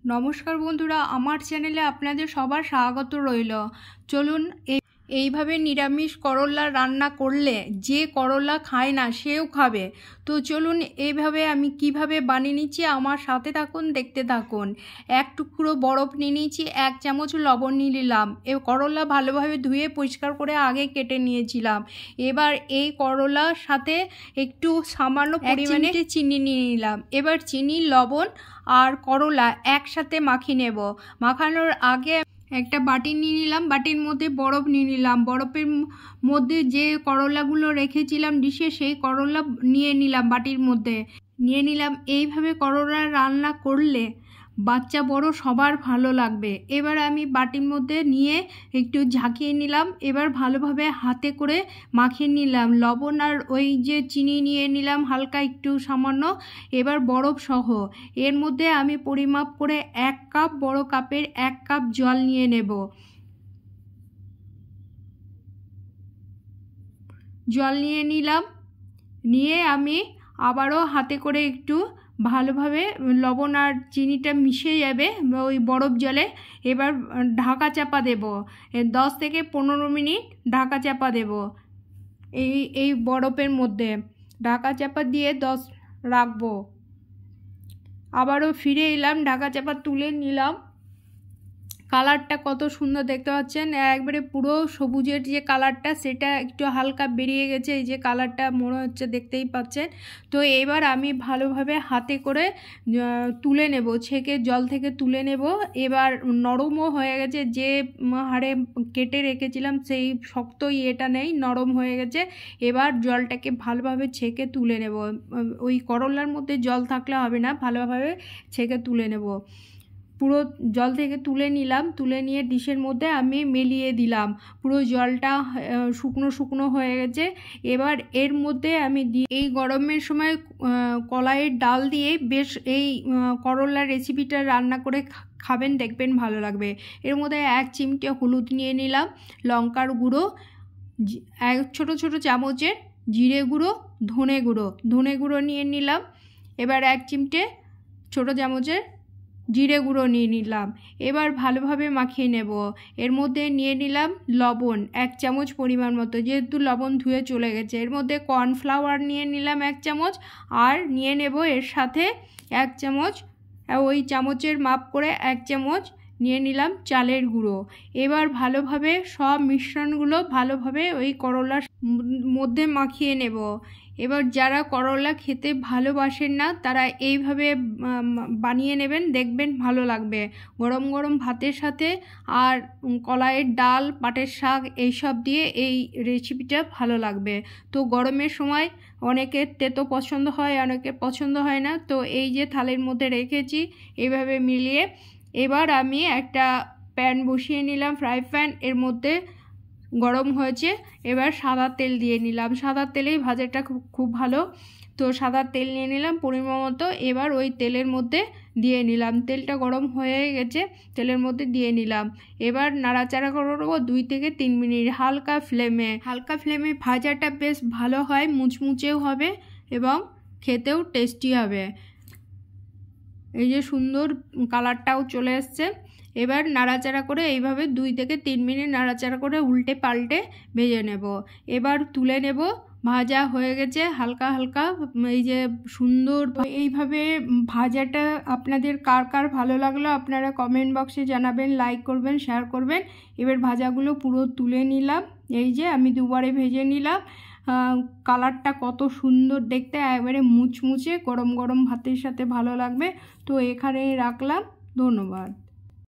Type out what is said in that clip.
নমস্কার বন্ধুরা, আমার চ্যানেলে আপনাদের সবার স্বাগত রইল। চলুন এইভাবে নিরামিষ করলা রান্না করলে যে করলা খায় না সেও খাবে। তো চলুন এইভাবে আমি কিভাবে বানিয়ে নিচ্ছি, আমার সাথে থাকুন, দেখতে থাকুন। এক টুকরো বরফ নিয়ে নিয়েছি, 1 চামচ লবণ নিয়ে নিলাম। করলা ভালোভাবে ধুয়ে পরিষ্কার করে আগে কেটে নিয়েছিলাম। এবার এই করলার সাথে একটু সামান্য পরিমাণে চিনি নিয়ে নিলাম। এবার চিনি, লবণ আর করলা একসাথে মাখিয়ে নেব। মাখানোর আগে একটা বাটি নিয়ে নিলাম, বাটির মধ্যে বরফ নিয়ে নিলাম। বরফের মধ্যে যে করলাগুলো রেখেছিলাম ডিশে, সেই করলা নিয়ে নিলাম, বাটির মধ্যে নিয়ে নিলাম। এইভাবে করলা রান্না করলে বাচ্চা বড় সবার ভালো লাগবে। এবার আমি বাটির মধ্যে নিয়ে একটু ঝাঁকিয়ে নিলাম। এবার ভালোভাবে হাতে করে মাখিয়ে নিলাম। লবণ আর ওই যে চিনি নিয়ে নিলাম হালকা একটু সামান্য, এবার বরফ সহ। এর মধ্যে আমি পরিমাপ করে 1 কাপ, বড় কাপের 1 কাপ জল নিয়ে নেব। জল নিয়ে নিলাম, নিয়ে আমি আবারও হাতে করে একটু ভালোভাবে লবণ আর চিনিটা মিশে যাবে ওই বরফ জলে। এবার ঢাকা চাপা দেব, 10 থেকে 15 মিনিট ঢাকা চাপা দেব। এই বরফের মধ্যে ঢাকা চাপা দিয়ে 10 রাখবো। আবারও ফিরে এলাম, ঢাকা চাপা তুলে নিলাম। কালারটা কত সুন্দর দেখতে পাচ্ছেন, একবারে পুরো সবুজের যে কালারটা সেটা একটু হালকা বেরিয়ে গেছে। এই যে কালারটা মনে হচ্ছে, দেখতেই পাচ্ছেন। তো এবার আমি ভালোভাবে হাতে করে তুলে নেব, ছেঁকে জল থেকে তুলে নেব। এবার নরমও হয়ে গেছে, যে হাড়ে কেটে রেখেছিলাম সেই শক্ত ইয়েটা নেই, নরম হয়ে গেছে। এবার জলটাকে ভালোভাবে ছেঁকে তুলে নেব। ওই করলার মধ্যে জল থাকলে হবে না, ভালোভাবে ছেঁকে তুলে নেব। পুরো জল থেকে তুলে নিলাম, তুলে নিয়ে ডিশের মধ্যে আমি মেলিয়ে দিলাম। পুরো জলটা শুকনো শুকনো হয়ে গেছে। এবার এর মধ্যে আমি এই গরমের সময় কলাইয়ের ডাল দিয়ে বেশ এই করলার রেসিপিটা রান্না করে খাবেন, দেখবেন ভালো লাগবে। এর মধ্যে 1 চিমটে হলুদ নিয়ে নিলাম, লঙ্কার গুঁড়ো, 1 ছোট ছোট চামচের জিরে গুঁড়ো, ধনে গুঁড়ো নিয়ে নিলাম। এবার 1 চিমটে ছোট চামচের জিরে গুঁড়ো নিয়ে নিলাম। এবার ভালোভাবে মাখিয়ে নেব। এর মধ্যে নিয়ে নিলাম লবণ 1 চামচ পরিমাণ মতো, যেহেতু লবণ ধুয়ে চলে গেছে। এর মধ্যে কর্নফ্লাওয়ার নিয়ে নিলাম 1 চামচ, আর নিয়ে নেব এর সাথে 1 চামচ, ওই চামচের মাপ করে 1 চামচ নিয়ে নিলাম চালের গুঁড়ো। এবার ভালোভাবে সব মিশ্রণগুলো ভালোভাবে ওই করলার মধ্যে মাখিয়ে নেব। এবার যারা করলা খেতে ভালোবাসেন না তারা এইভাবে বানিয়ে নেবেন, দেখবেন ভালো লাগবে। গরম গরম ভাতের সাথে আর কলাইয়ের ডাল, পাটের শাক এইসব দিয়ে এই রেসিপিটা ভালো লাগবে। তো গরমের সময় অনেকের তেতো পছন্দ হয়, অনেকের পছন্দ হয় না। তো এই যে থালের মধ্যে রেখেছি এইভাবে মিলিয়ে, এবার আমি একটা প্যান বসিয়ে নিলাম, ফ্রাই প্যান। এর মধ্যে গরম হয়েছে, এবার সাদা তেল দিয়ে নিলাম। সাদা তেলেই ভাজাটা খুব ভালো। তো সাদা তেল নিয়ে নিলাম পরিমাণ মতো। এবার ওই তেলের মধ্যে দিয়ে নিলাম, তেলটা গরম হয়ে গেছে, তেলের মধ্যে দিয়ে নিলাম। এবার নাড়াচাড়া করব 2 থেকে 3 মিনিট হালকা ফ্লেমে ভাজাটা বেশ ভালো হয়, মুচমুচেও হবে এবং খেতেও টেস্টি হবে। এই যে সুন্দর কালারটাও চলে এসছে। এবার নাড়াচাড়া করে এইভাবে 2 থেকে 3 মিনিট নাড়াচাড়া করে উল্টে পাল্টে ভেজে নেব। এবার তুলে নেব, ভাজা হয়ে গেছে হালকা হালকা। এই যে সুন্দর এইভাবে ভাজাটা আপনাদের কার কার ভালো লাগলো আপনারা কমেন্ট বক্সে জানাবেন, লাইক করবেন, শেয়ার করবেন। এবার ভাজাগুলো পুরো তুলে নিলাম। এই যে আমি 2 বারে ভেজে নিলাম। কালারটা কত সুন্দর দেখতে, একবারে মুচমুচে, গরম গরম ভাতের সাথে ভালো লাগবে। তো এখানেই রাখলাম, ধন্যবাদ।